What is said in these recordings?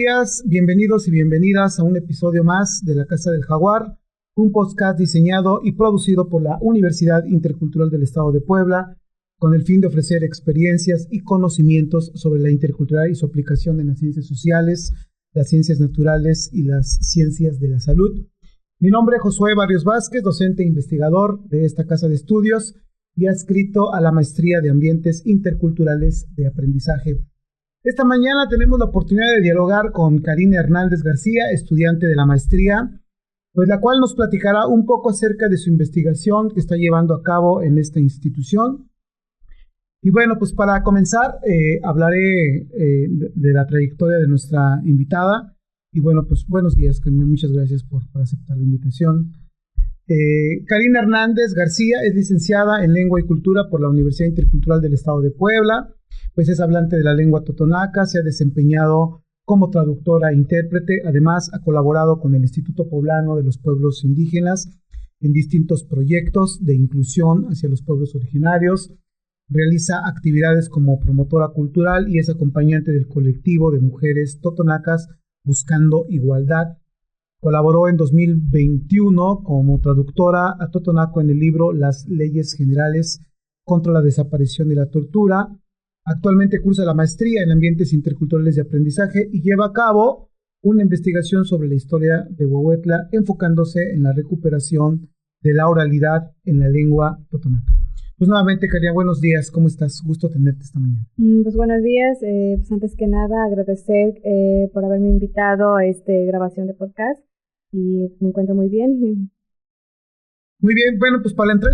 días, bienvenidos y bienvenidas a un episodio más de La Casa del Jaguar, un podcast diseñado y producido por la Universidad Intercultural del Estado de Puebla, con el fin de ofrecer experiencias y conocimientos sobre la interculturalidad y su aplicación en las ciencias sociales, las ciencias naturales y las ciencias de la salud. Mi nombre es Josué Barrios Vázquez, docente e investigador de esta casa de estudios y adscrito a la Maestría de Ambientes Interculturales de Aprendizaje. Esta mañana tenemos la oportunidad de dialogar con Karina Hernández García, estudiante de la maestría, pues la cual nos platicará un poco acerca de su investigación que está llevando a cabo en esta institución. Y bueno, pues para comenzar, hablaré de la trayectoria de nuestra invitada. Y bueno, pues buenos días, Karina, muchas gracias por aceptar la invitación. Karina Hernández García es licenciada en Lengua y Cultura por la Universidad Intercultural del Estado de Puebla, pues es hablante de la lengua totonaca, se ha desempeñado como traductora e intérprete, además ha colaborado con el Instituto Poblano de los Pueblos Indígenas en distintos proyectos de inclusión hacia los pueblos originarios, realiza actividades como promotora cultural y es acompañante del colectivo de mujeres totonacas Buscando Igualdad. Colaboró en 2021 como traductora a totonaco en el libro Las Leyes Generales contra la Desaparición y la Tortura. Actualmente cursa la maestría en Ambientes Interculturales de Aprendizaje y lleva a cabo una investigación sobre la historia de Huehuetla, enfocándose en la recuperación de la oralidad en la lengua totonaca. Pues nuevamente, Karina, buenos días, ¿cómo estás? Gusto tenerte esta mañana. Pues buenos días, pues antes que nada agradecer por haberme invitado a esta grabación de podcast y me encuentro muy bien. Muy bien, bueno, pues para entrar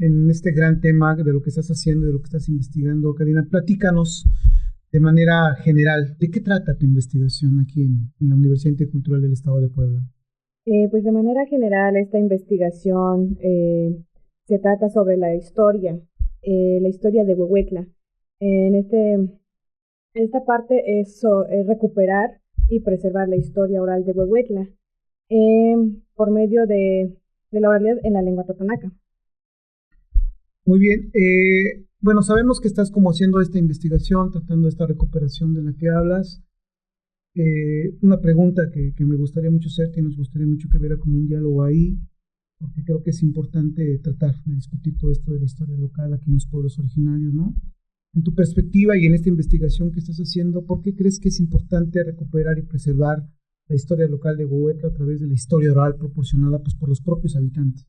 en este gran tema de lo que estás haciendo, de lo que estás investigando, Karina, platícanos de manera general, ¿de qué trata tu investigación aquí en la Universidad Intercultural del Estado de Puebla? Pues de manera general esta investigación se trata sobre la historia de Huehuetla. Esta parte es recuperar y preservar la historia oral de Huehuetla por medio de la oralidad en la lengua totonaca. Muy bien, bueno, sabemos que estás como haciendo esta investigación, tratando esta recuperación de la que hablas. Una pregunta que me gustaría mucho hacerte y nos gustaría mucho que hubiera como un diálogo ahí, porque creo que es importante tratar de discutir todo esto de la historia local aquí en los pueblos originarios, ¿no? En tu perspectiva y en esta investigación que estás haciendo, ¿por qué crees que es importante recuperar y preservar la historia local de Huehuetla a través de la historia oral proporcionada pues, por los propios habitantes?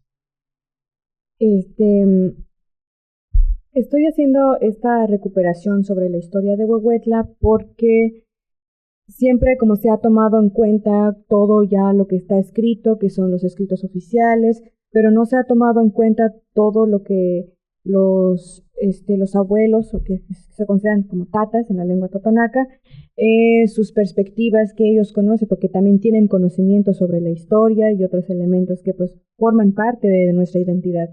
Estoy haciendo esta recuperación sobre la historia de Huehuetla porque siempre como se ha tomado en cuenta todo ya lo que está escrito, que son los escritos oficiales, pero no se ha tomado en cuenta todo lo que los abuelos, o que se consideran como tatas en la lengua totonaca, sus perspectivas que ellos conocen, porque también tienen conocimiento sobre la historia y otros elementos que pues forman parte de nuestra identidad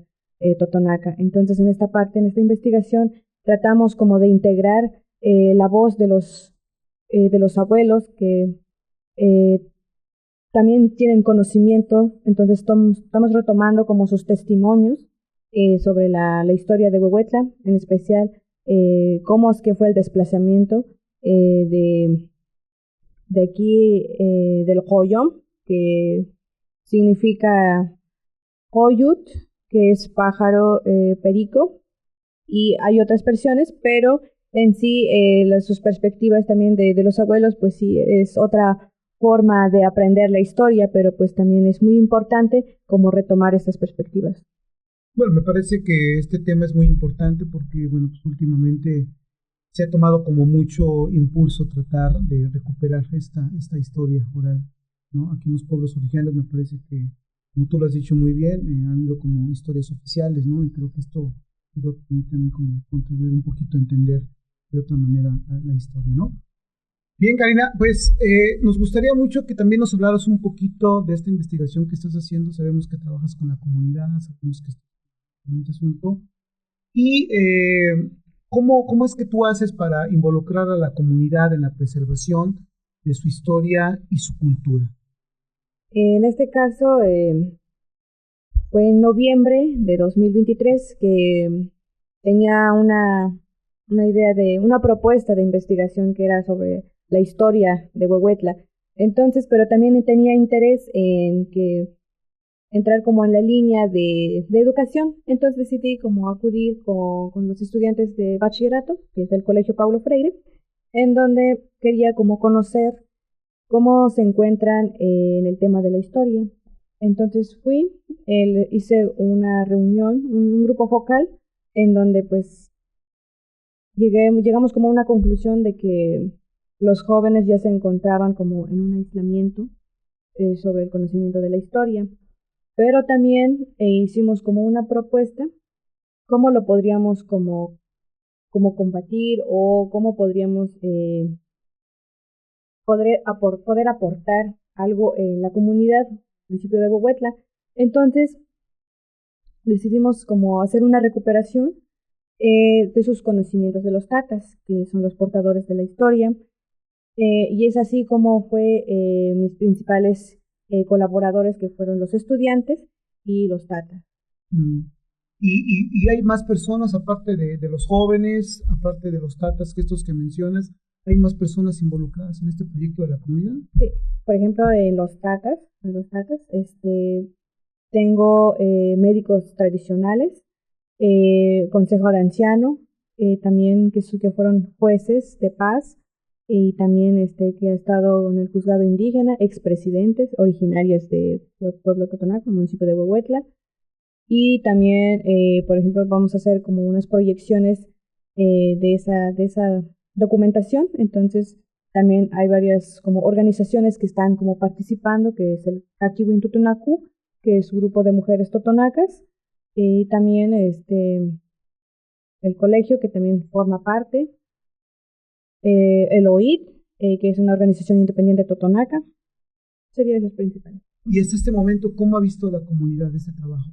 totonaca. Entonces en esta investigación, tratamos como de integrar la voz de los abuelos que también tienen conocimiento, entonces estamos retomando como sus testimonios sobre la historia de Huehuetla, en especial cómo es que fue el desplazamiento de aquí del Joyom, que significa Joyut, que es pájaro perico, y hay otras versiones, pero en sí sus perspectivas también de los abuelos, pues sí, es otra forma de aprender la historia, pero pues también es muy importante como retomar estas perspectivas. Bueno, me parece que este tema es muy importante porque, bueno, pues últimamente se ha tomado como mucho impulso tratar de recuperar esta historia oral, ¿no? Aquí en los pueblos originarios me parece que, como tú lo has dicho muy bien, han habido como historias oficiales, ¿no? Y creo que esto va a permitir también como contribuir un poquito a entender de otra manera la historia, ¿no? Bien, Karina, pues nos gustaría mucho que también nos hablaras un poquito de esta investigación que estás haciendo. Sabemos que trabajas con la comunidad, sabemos que estás en este asunto. Y ¿cómo es que tú haces para involucrar a la comunidad en la preservación de su historia y su cultura? En este caso, fue en noviembre de 2023 que tenía una idea de una propuesta de investigación que era sobre la historia de Huehuetla. Entonces, pero también tenía interés en que entrar como en la línea de educación. Entonces decidí como acudir con los estudiantes de bachillerato, que es el Colegio Paulo Freire, en donde quería como conocer cómo se encuentran en el tema de la historia. Entonces hice una reunión, un grupo focal, en donde pues llegamos como a una conclusión de que los jóvenes ya se encontraban como en un aislamiento sobre el conocimiento de la historia, pero también hicimos como una propuesta, cómo lo podríamos como combatir o cómo podríamos poder aportar algo en la comunidad, municipio de Huehuetla. Entonces decidimos como hacer una recuperación de sus conocimientos de los tatas, que son los portadores de la historia, y es así como fue mis principales colaboradores, que fueron los estudiantes y los tatas. Mm. Y hay más personas, aparte de los jóvenes, aparte de los tatas, que estos que mencionas, ¿hay más personas involucradas en este proyecto de la comunidad? Sí, por ejemplo, en los tatas, tengo médicos tradicionales, consejo de anciano, también que fueron jueces de paz, y también que ha estado en el juzgado indígena, expresidentes originarios de Pueblo Totonaco, municipio de Huehuetla. Y también, por ejemplo, vamos a hacer como unas proyecciones de esa documentación. Entonces, también hay varias como organizaciones que están como participando, que es el Hakiwin Tutunacu, que es un grupo de mujeres totonacas, y también el colegio, que también forma parte, el OIT, que es una organización independiente totonaca. Serían los principales. Y hasta este momento, ¿cómo ha visto la comunidad este trabajo?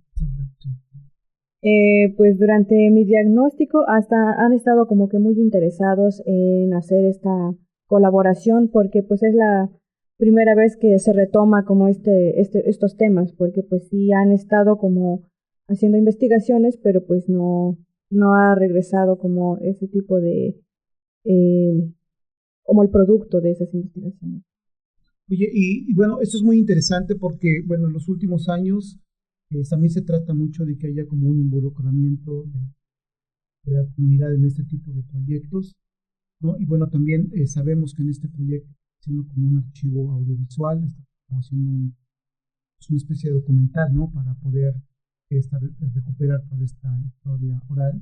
Pues durante mi diagnóstico han estado como que muy interesados en hacer esta colaboración, porque pues es la primera vez que se retoma como estos temas, porque pues sí han estado como haciendo investigaciones, pero pues no ha regresado como ese tipo eh, como el producto de esas investigaciones. Oye, y bueno, esto es muy interesante porque, bueno, en los últimos años también se trata mucho de que haya como un involucramiento de la comunidad en este tipo de proyectos, ¿no? Y bueno, también sabemos que en este proyecto, siendo como un archivo audiovisual, estamos haciendo es una especie de documental, ¿no? Para poder recuperar toda esta historia oral.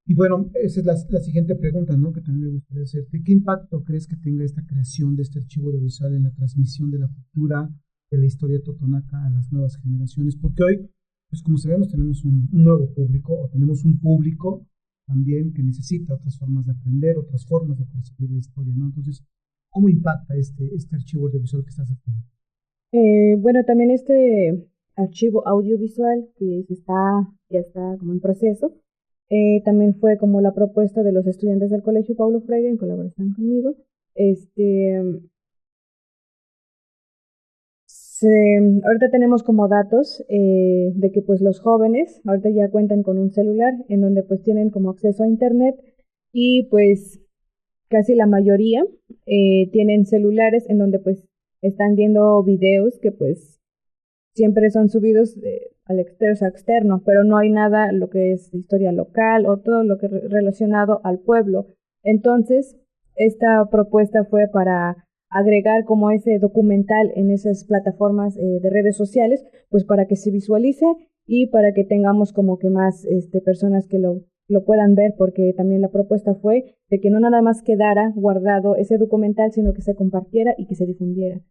Y bueno, esa es la siguiente pregunta, ¿no? Que también me gustaría hacerte. ¿Qué impacto crees que tenga esta creación de este archivo audiovisual en la transmisión de la cultura, de la historia totonaca a las nuevas generaciones? Porque hoy, pues como sabemos, tenemos un nuevo público, o tenemos un público también que necesita otras formas de aprender, otras formas de percibir la historia, ¿no? Entonces, ¿cómo impacta este archivo audiovisual que estás haciendo? Bueno, también este archivo audiovisual que ya está como en proceso, también fue como la propuesta de los estudiantes del Colegio Paulo Freire en colaboración conmigo. Este, Ahorita tenemos como datos de que pues los jóvenes ahorita ya cuentan con un celular en donde pues tienen como acceso a internet, y pues casi la mayoría tienen celulares en donde pues están viendo videos que pues siempre son subidos al externo, pero no hay nada lo que es historia local o todo lo que relacionado al pueblo. Entonces, esta propuesta fue para agregar como ese documental en esas plataformas de redes sociales, pues para que se visualice y para que tengamos como que más personas que lo puedan ver, porque también la propuesta fue de que no nada más quedara guardado ese documental, sino que se compartiera y que se difundiera.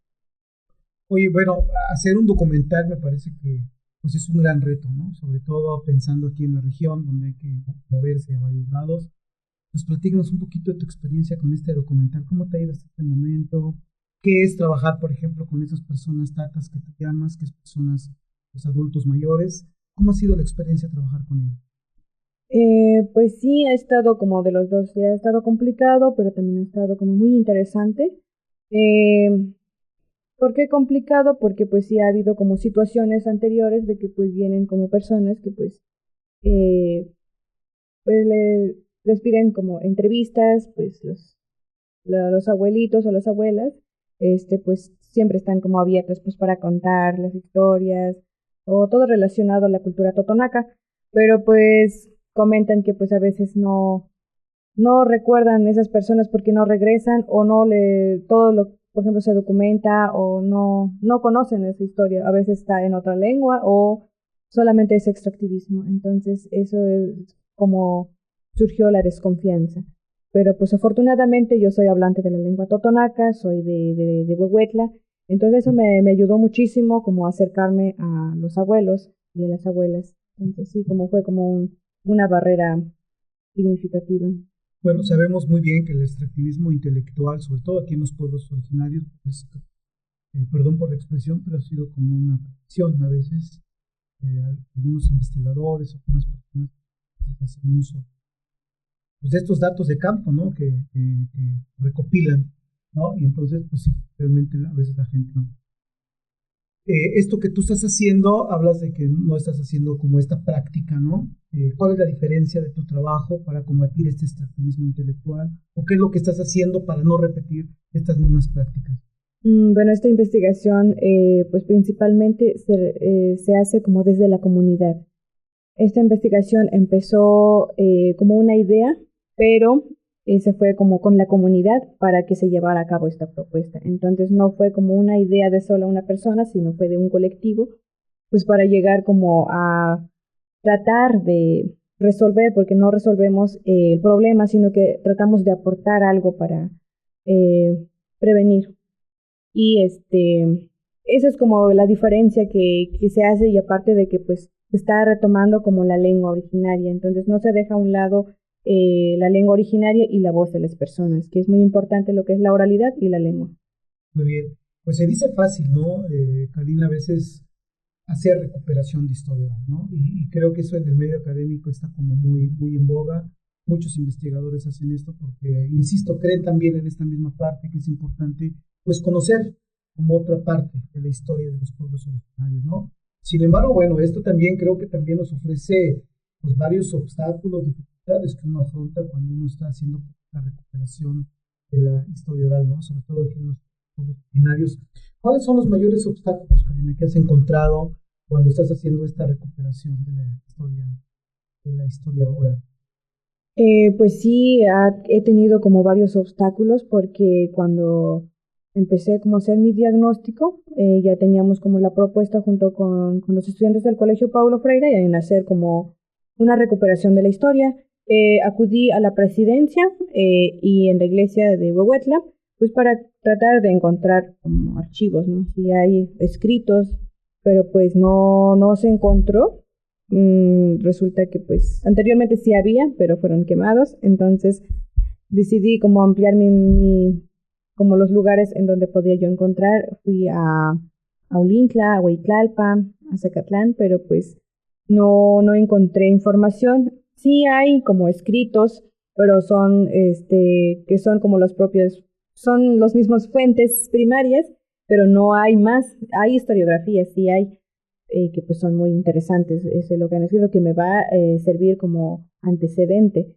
Oye, bueno, hacer un documental me parece que pues es un gran reto, ¿no? Sobre todo pensando aquí en la región, donde hay que moverse a varios lados. Pues platícanos un poquito de tu experiencia con este documental. ¿Cómo te ha ido hasta este momento? ¿Qué es trabajar, por ejemplo, con esas personas tatas que tú llamas, que es personas, los adultos mayores? ¿Cómo ha sido la experiencia trabajar con ellos? Pues sí, ha estado como de los dos, sí, ha estado complicado, pero también ha estado como muy interesante. Eh, ¿Por qué complicado? Porque pues sí ha habido como situaciones anteriores de que pues vienen como personas que eh, pues les piden como entrevistas, pues los abuelitos o las abuelas, pues siempre están como abiertos pues para contar las historias o todo relacionado a la cultura totonaca, pero pues comentan que pues a veces no recuerdan esas personas porque no regresan o no todo lo, por ejemplo, se documenta o no conocen esa historia. A veces está en otra lengua o solamente es extractivismo. Entonces, eso es como surgió la desconfianza. Pero pues afortunadamente yo soy hablante de la lengua totonaca, soy de Huehuetla, entonces eso me ayudó muchísimo como a acercarme a los abuelos y a las abuelas. Entonces sí, como fue como una barrera significativa. Bueno, sabemos muy bien que el extractivismo intelectual, sobre todo aquí en los pueblos originarios, pues, perdón por la expresión, pero ha sido como una tradición a veces. Algunos investigadores, algunas personas pues, hacen uso pues, de estos datos de campo, ¿no? Que recopilan, ¿no? Y entonces, pues sí, realmente a veces la gente no. Esto que tú estás haciendo, hablas de que no estás haciendo como esta práctica, ¿no? ¿Cuál es la diferencia de tu trabajo para combatir este extractivismo intelectual? ¿O qué es lo que estás haciendo para no repetir estas mismas prácticas? Bueno, esta investigación pues principalmente se hace como desde la comunidad. Esta investigación empezó como una idea, pero se fue como con la comunidad para que se llevara a cabo esta propuesta. Entonces no fue como una idea de solo una persona, sino fue de un colectivo, pues para llegar como a tratar de resolver, porque no resolvemos el problema, sino que tratamos de aportar algo para eh, prevenir. Y esa es como la diferencia que se hace y aparte de que pues se está retomando como la lengua originaria, entonces no se deja a un lado la lengua originaria y la voz de las personas, que es muy importante lo que es la oralidad y la lengua. Muy bien. Pues se dice fácil, ¿no? Karina, a veces hacer recuperación de historia, ¿no? Y creo que eso en el medio académico está como muy en boga. Muchos investigadores hacen esto porque, insisto, creen también en esta misma parte que es importante, pues, conocer como otra parte de la historia de los pueblos originarios, ¿no? Sin embargo, bueno, esto también creo que también nos ofrece, pues, varios obstáculos, dificultades que uno afronta cuando uno está haciendo la recuperación de la historia oral, ¿no? Sobre todo aquí en los pueblos originarios. ¿Cuáles son los mayores obstáculos, Karina, que has encontrado cuando estás haciendo esta recuperación de la historia oral? Pues sí, he tenido como varios obstáculos porque cuando empecé como a hacer mi diagnóstico, ya teníamos como la propuesta junto con los estudiantes del Colegio Paulo Freire en hacer como una recuperación de la historia. Acudí a la presidencia y en la iglesia de Huehuetla, pues para tratar de encontrar como archivos, ¿no? Si hay escritos, pero pues no se encontró. Resulta que pues anteriormente sí había, pero fueron quemados, entonces decidí como ampliar como los lugares en donde podía yo encontrar. Fui a Ulintla, a Huitlalpa, a Zacatlán, pero pues no encontré información. Sí hay como escritos, pero son que son como los propios, son los mismos fuentes primarias, pero no hay más. Hay historiografías, sí hay, que pues son muy interesantes. Eso es lo que han escrito, que me va a servir como antecedente,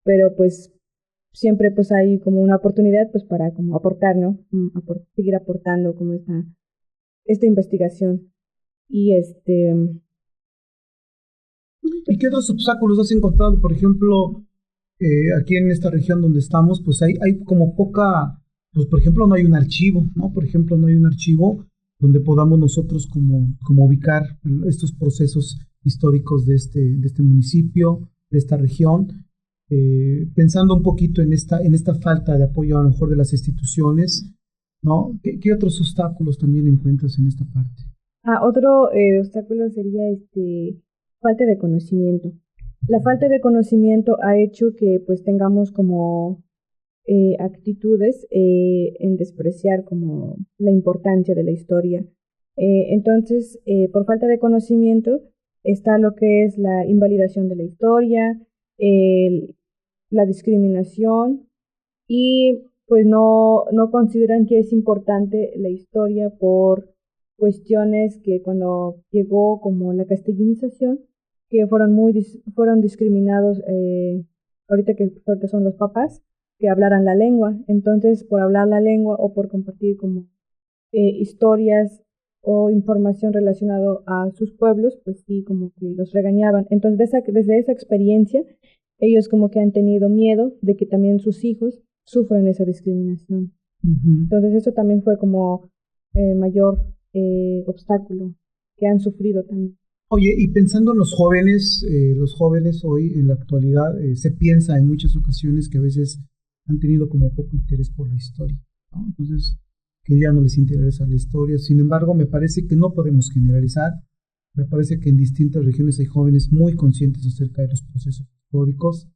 pero pues siempre pues hay como una oportunidad pues para como aportar, ¿no? Seguir aportando como esta investigación. Y ¿Y qué otros obstáculos has encontrado? Por ejemplo, aquí en esta región donde estamos, pues hay como poca, pues por ejemplo no hay un archivo, ¿no? Por ejemplo, no hay un archivo donde podamos nosotros como ubicar estos procesos históricos de este municipio, de esta región. Pensando un poquito en esta falta de apoyo a lo mejor de las instituciones, ¿no? ¿Qué otros obstáculos también encuentras en esta parte? Otro obstáculo sería falta de conocimiento. La falta de conocimiento ha hecho que pues tengamos como actitudes en despreciar como la importancia de la historia. Entonces, por falta de conocimiento está lo que es la invalidación de la historia, el- la discriminación y pues no consideran que es importante la historia por cuestiones que cuando llegó como la castellanización, que fueron fueron discriminados, ahorita son los papás, que hablaran la lengua. Entonces, por hablar la lengua o por compartir como historias o información relacionada a sus pueblos, pues sí, como que los regañaban. Entonces, desde esa experiencia, ellos como que han tenido miedo de que también sus hijos sufran esa discriminación. Entonces, eso también fue como mayor obstáculo que han sufrido también. Oye, y pensando en los jóvenes hoy en la actualidad, se piensa en muchas ocasiones que a veces han tenido como poco interés por la historia, ¿no? Entonces, que ya no les interesa la historia. Sin embargo, me parece que no podemos generalizar. Me parece que en distintas regiones hay jóvenes muy conscientes acerca de los procesos históricos.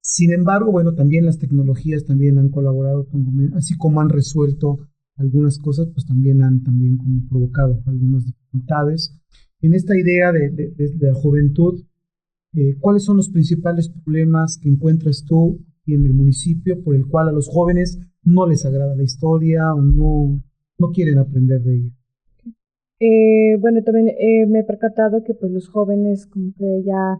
Sin embargo, bueno, también las tecnologías también han colaborado, así como han resuelto algunas cosas, pues también han también como provocado algunas dificultades. En esta idea de la juventud, ¿cuáles son los principales problemas que encuentras tú en el municipio por el cual a los jóvenes no les agrada la historia o no quieren aprender de ella? Bueno, también me he percatado que pues los jóvenes como que ya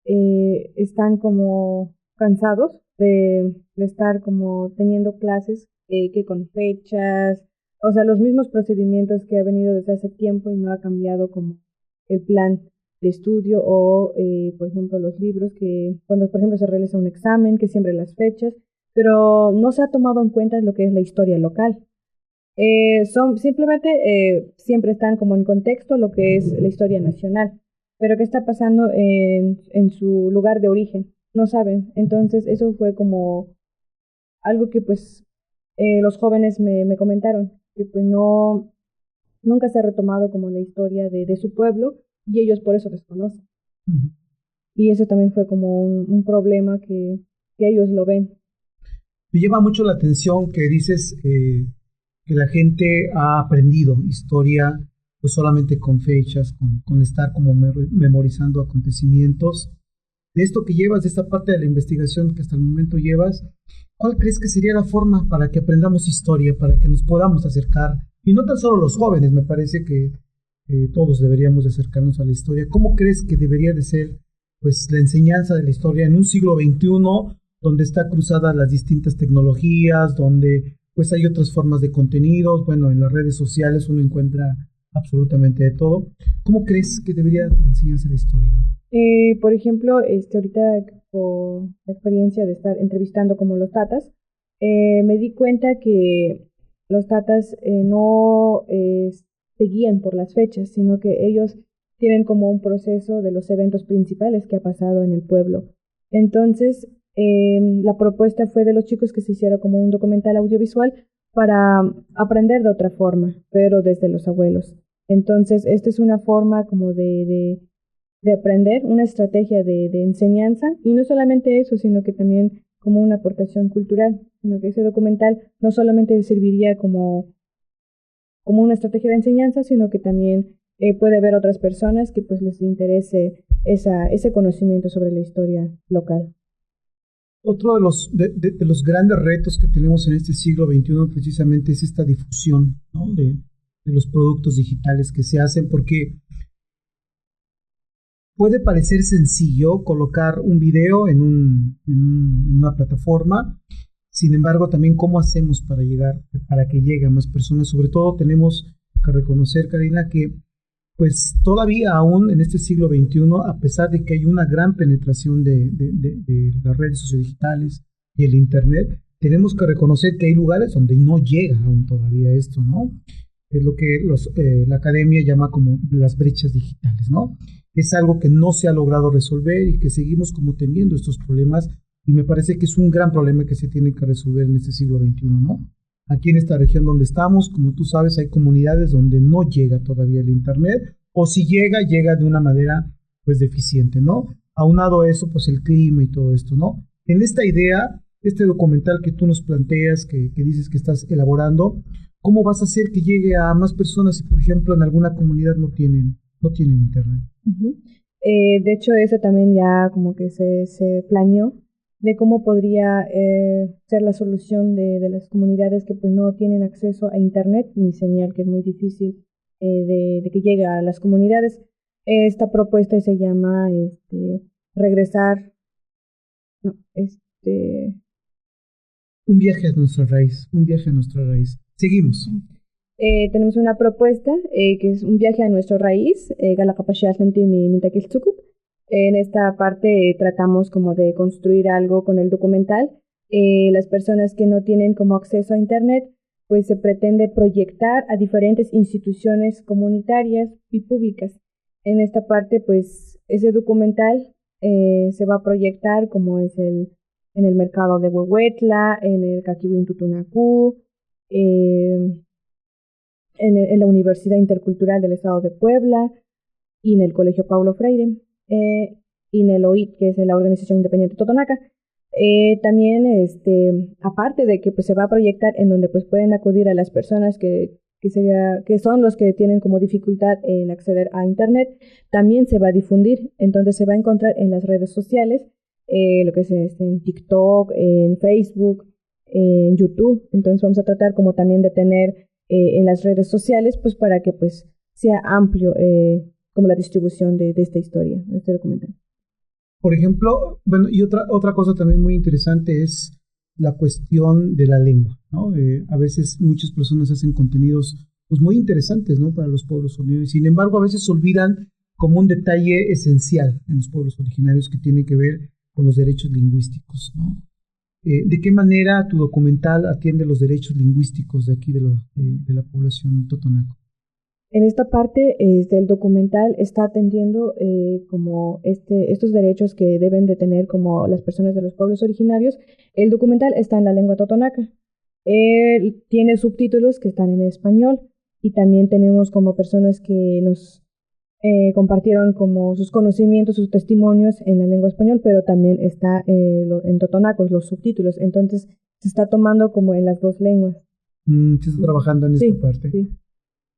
están como cansados de estar como teniendo clases que con fechas, o sea, los mismos procedimientos que ha venido desde hace tiempo y no ha cambiado como el plan de estudio o, por ejemplo, los libros que cuando, por ejemplo, se realiza un examen, que siempre las fechas, pero no se ha tomado en cuenta lo que es la historia local. Son simplemente siempre están como en contexto lo que es la historia nacional, pero qué está pasando en su lugar de origen, no saben. Entonces eso fue como algo que pues los jóvenes me comentaron, que pues no, nunca se ha retomado como la historia de su pueblo y ellos por eso desconocen. Ujú. Y eso también fue como un problema que ellos lo ven. Me llama mucho la atención que dices que la gente ha aprendido historia pues solamente con fechas, con estar como memorizando acontecimientos. De esto que llevas, de esta parte de la investigación que hasta el momento llevas, ¿cuál crees que sería la forma para que aprendamos historia, para que nos podamos acercar? Y no tan solo los jóvenes, me parece que todos deberíamos de acercarnos a la historia. ¿Cómo crees que debería de ser pues la enseñanza de la historia en un siglo XXI donde está cruzadas las distintas tecnologías, donde pues hay otras formas de contenidos? Bueno, en las redes sociales uno encuentra absolutamente de todo. ¿Cómo crees que debería de enseñarse la historia? Por ejemplo, ahorita por la experiencia de estar entrevistando como los tatas, me di cuenta que los tatas no se guían por las fechas, sino que ellos tienen como un proceso de los eventos principales que ha pasado en el pueblo. Entonces, la propuesta fue de los chicos que se hiciera como un documental audiovisual para aprender de otra forma, pero desde los abuelos. Entonces, esta es una forma como de aprender, una estrategia de enseñanza, y no solamente eso, sino que también como una aportación cultural, sino que ese documental no solamente serviría como una estrategia de enseñanza, sino que también puede haber otras personas que pues les interese ese conocimiento sobre la historia local. Otro de los grandes retos que tenemos en este siglo XXI precisamente es esta difusión, ¿no? de los productos digitales que se hacen, porque puede parecer sencillo colocar un video en una plataforma. Sin embargo, también cómo hacemos para que llegue a más personas. Sobre todo tenemos que reconocer, Karina, que pues todavía aún en este siglo XXI, a pesar de que hay una gran penetración de las redes sociodigitales y el Internet, tenemos que reconocer que hay lugares donde no llega aún todavía esto, ¿no? Es lo que la academia llama como las brechas digitales, ¿no? Es algo que no se ha logrado resolver y que seguimos como teniendo estos problemas, y me parece que es un gran problema que se tiene que resolver en este siglo XXI, ¿no? Aquí en esta región donde estamos, como tú sabes, hay comunidades donde no llega todavía el Internet, o si llega, llega de una manera pues deficiente, ¿no? Aunado a eso, pues el clima y todo esto, ¿no? En esta idea, este documental que tú nos planteas, que dices que estás elaborando, ¿cómo vas a hacer que llegue a más personas si, por ejemplo, en alguna comunidad no tienen Internet? Uh-huh. De hecho, eso también ya como que se planeó de cómo podría ser la solución de las comunidades que pues no tienen acceso a internet ni señal, que es muy difícil de que llegue a las comunidades. Esta propuesta se llama regresar, no, Un viaje a nuestra raíz, un viaje a nuestra raíz. Seguimos. Tenemos una propuesta que es un viaje a nuestra raíz, en esta parte tratamos como de construir algo con el documental. Las personas que no tienen como acceso a internet, pues se pretende proyectar a diferentes instituciones comunitarias y públicas. En esta parte, pues ese documental se va a proyectar como es en el mercado de Huehuetla, en el Caquihuintutunacú, en la Universidad Intercultural del Estado de Puebla y en el Colegio Paulo Freire, y en el OIT, que es la Organización Independiente Totonaca. También, aparte de que pues, se va a proyectar en donde pues, pueden acudir a las personas que son los que tienen como dificultad en acceder a Internet, también se va a difundir. Entonces se va a encontrar en las redes sociales, lo que es en TikTok, en Facebook, en YouTube. Entonces vamos a tratar como también de tener en las redes sociales, pues para que pues sea amplio como la distribución de esta historia, de este documental. Por ejemplo, bueno, y otra cosa también muy interesante es la cuestión de la lengua, ¿no? A veces muchas personas hacen contenidos pues, muy interesantes, ¿no? Para los pueblos originarios. Sin embargo, a veces olvidan como un detalle esencial en los pueblos originarios que tiene que ver con los derechos lingüísticos, ¿no? ¿De qué manera tu documental atiende los derechos lingüísticos de aquí de la población totonaco? En esta parte del documental está atendiendo como estos derechos que deben de tener como las personas de los pueblos originarios. El documental está en la lengua totonaca. Tiene subtítulos que están en español y también tenemos como personas que nos compartieron como sus conocimientos, sus testimonios en la lengua español, pero también está en totonaco los subtítulos. Entonces se está tomando como en las dos lenguas. Se está trabajando en esta parte. Sí.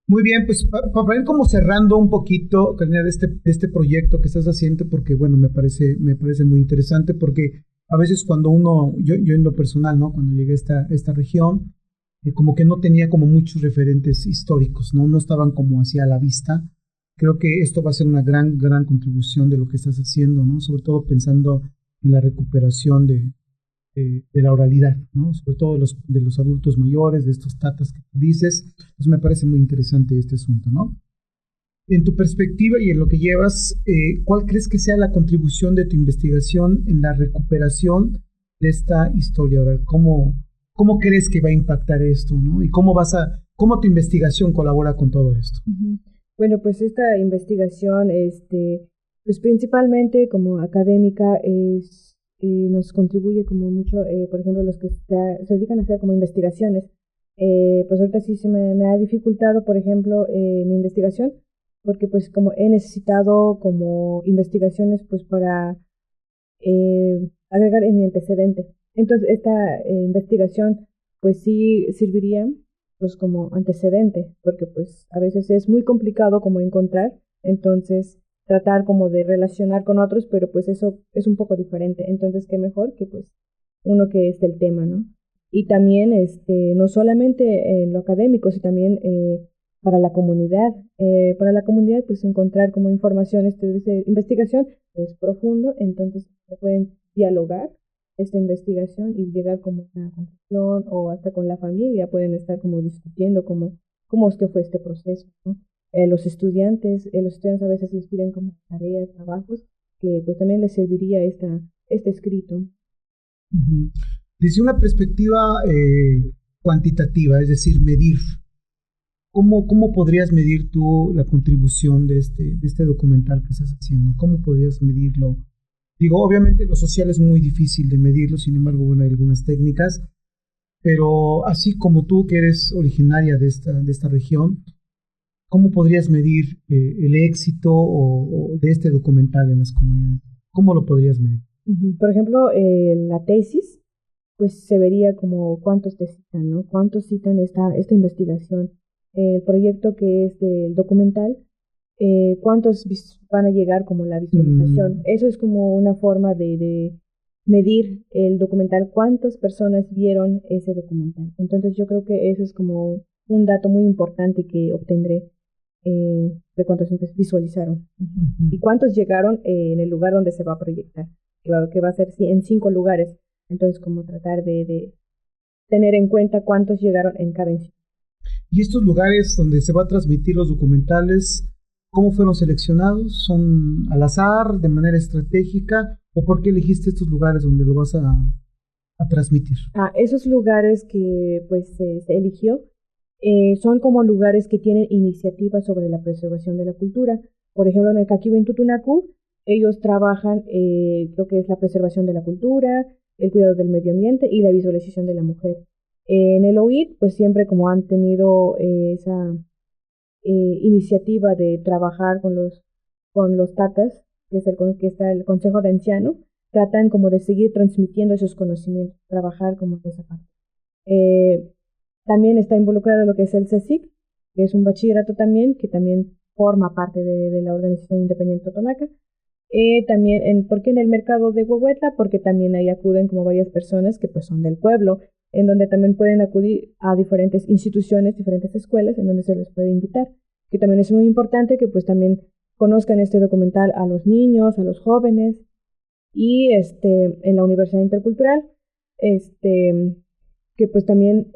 Muy bien, pues para ir como cerrando un poquito, Karina, de este proyecto que estás haciendo, porque bueno, me parece muy interesante, porque a veces cuando yo en lo personal, ¿no? Cuando llegué a esta región, como que no tenía como muchos referentes históricos, ¿no? No estaban como hacia la vista. Creo que esto va a ser una gran contribución de lo que estás haciendo, ¿no? Sobre todo pensando en la recuperación de la oralidad, ¿no? Sobre todo de los adultos mayores, de estos tatas que tú dices. Pues me parece muy interesante este asunto, ¿no? En tu perspectiva y en lo que llevas, ¿cuál crees que sea la contribución de tu investigación en la recuperación de esta historia oral? ¿Cómo crees que va a impactar esto, ¿no? Y cómo tu investigación colabora con todo esto? Uh-huh. Bueno, pues esta investigación, pues principalmente como académica nos contribuye como mucho, por ejemplo, los que se dedican a hacer como investigaciones. Pues ahorita sí se me ha dificultado, por ejemplo, mi investigación, porque pues como he necesitado como investigaciones pues para agregar en mi antecedente. Entonces esta investigación pues sí serviría pues como antecedente, porque pues a veces es muy complicado como encontrar, entonces tratar como de relacionar con otros, pero pues eso es un poco diferente. Entonces, qué mejor que pues uno que es del tema, ¿no? Y también, no solamente en lo académico, sino también para la comunidad. Para la comunidad, pues encontrar como información, de investigación es profundo, entonces se pueden dialogar esta investigación y llegar como a una conclusión o hasta con la familia pueden estar como discutiendo cómo es que fue este proceso, ¿no? Los estudiantes a veces les piden como tareas, trabajos, que pues también les serviría este escrito. Uh-huh. Desde una perspectiva cuantitativa, es decir, medir, ¿cómo podrías medir tú la contribución de este documental que estás haciendo? ¿Cómo podrías medirlo? Digo, obviamente lo social es muy difícil de medirlo, sin embargo, bueno, hay algunas técnicas, pero así como tú que eres originaria de esta región, ¿cómo podrías medir el éxito de este documental en las comunidades? ¿Cómo lo podrías medir? Uh-huh. Por ejemplo, la tesis, pues se vería como cuántos te citan, ¿no? Cuántos citan esta investigación. El proyecto que es del documental, cuántos van a llegar como la visualización. Eso es como una forma de medir el documental, cuántas personas vieron ese documental. Entonces yo creo que eso es como un dato muy importante que obtendré de cuántos visualizaron. Uh-huh. Y cuántos llegaron en el lugar donde se va a proyectar, que va a ser en 5 lugares. Entonces como tratar de tener en cuenta cuántos llegaron en cada instituto. ¿Y estos lugares donde se va a transmitir los documentales, cómo fueron seleccionados? ¿Son al azar, de manera estratégica? ¿O por qué elegiste estos lugares donde lo vas a transmitir? Esos lugares que pues se eligió son como lugares que tienen iniciativas sobre la preservación de la cultura. Por ejemplo, en el Caquihuentutunacu, ellos trabajan lo que es la preservación de la cultura, el cuidado del medio ambiente y la visualización de la mujer. En el OIT, pues siempre como han tenido esa iniciativa de trabajar con los tatas, que está el Consejo de Ancianos, tratan como de seguir transmitiendo esos conocimientos, trabajar como en esa parte. También está involucrado lo que es el CSIC, que es un bachillerato también, que también forma parte de la organización independiente Totonaca. También, ¿por qué en el mercado de Huehuetla? Porque también ahí acuden como varias personas que pues son del pueblo, en donde también pueden acudir a diferentes instituciones, diferentes escuelas, en donde se les puede invitar, que también es muy importante que pues también conozcan este documental a los niños, a los jóvenes, y en la Universidad Intercultural, que pues también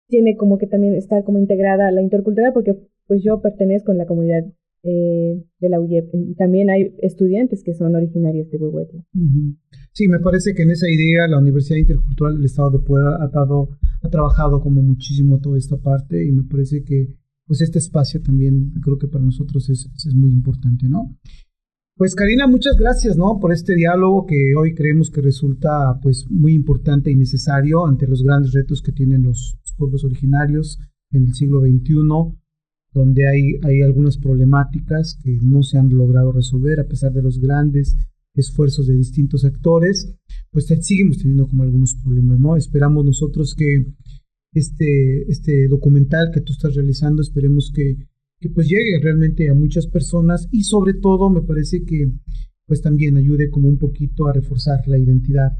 tiene como que también estar como integrada a la intercultural, porque pues yo pertenezco a la comunidad de la UYEP, y también hay estudiantes que son originarios de Huehuetla. Uh-huh. Sí, me parece que en esa idea la Universidad Intercultural del Estado de Puebla ha trabajado como muchísimo toda esta parte, y me parece que pues este espacio también creo que para nosotros es muy importante, ¿no? Pues Karina, muchas gracias, ¿no?, por este diálogo que hoy creemos que resulta pues muy importante y necesario ante los grandes retos que tienen los pueblos originarios en el siglo XXI, donde hay algunas problemáticas que no se han logrado resolver a pesar de los grandes esfuerzos de distintos actores. Pues seguimos teniendo como algunos problemas, ¿no? Esperamos nosotros que este documental que tú estás realizando, esperemos que pues llegue realmente a muchas personas, y sobre todo me parece que pues también ayude como un poquito a reforzar la identidad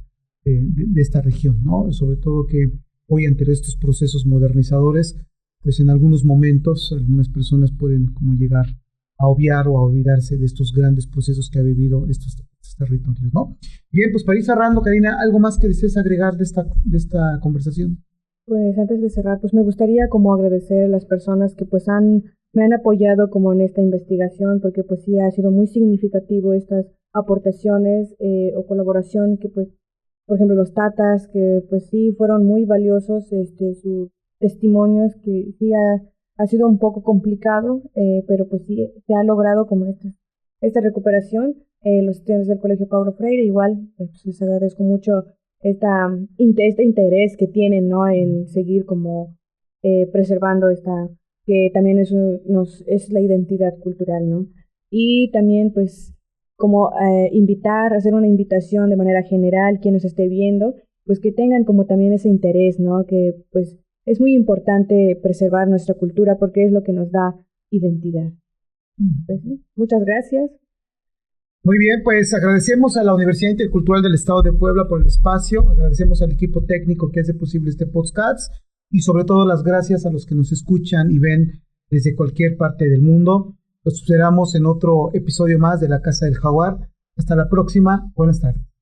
de esta región, ¿no? Sobre todo que hoy ante estos procesos modernizadores, pues en algunos momentos algunas personas pueden como llegar a obviar o a olvidarse de estos grandes procesos que ha vivido estos territorios, ¿no? Bien, pues para ir cerrando, Karina, ¿algo más que desees agregar de esta conversación? Pues antes de cerrar, pues me gustaría como agradecer a las personas que pues me han apoyado como en esta investigación, porque pues sí ha sido muy significativo estas aportaciones o colaboración que pues, por ejemplo, los tatas, que pues sí fueron muy valiosos, sus testimonios, que sí ha sido un poco complicado, pero pues sí se ha logrado como esta recuperación. Los estudiantes del Colegio Paulo Freire, igual, pues les agradezco mucho este interés que tienen, ¿no?, en seguir como preservando que también es la identidad cultural, ¿no? Y también pues como hacer una invitación de manera general, quien nos esté viendo, pues que tengan como también ese interés, ¿no? Que pues es muy importante preservar nuestra cultura porque es lo que nos da identidad. Pues, ¿sí? Muchas gracias. Muy bien, pues agradecemos a la Universidad Intercultural del Estado de Puebla por el espacio, agradecemos al equipo técnico que hace posible este podcast, y sobre todo las gracias a los que nos escuchan y ven desde cualquier parte del mundo. Los esperamos en otro episodio más de La Casa del Jaguar. Hasta la próxima. Buenas tardes.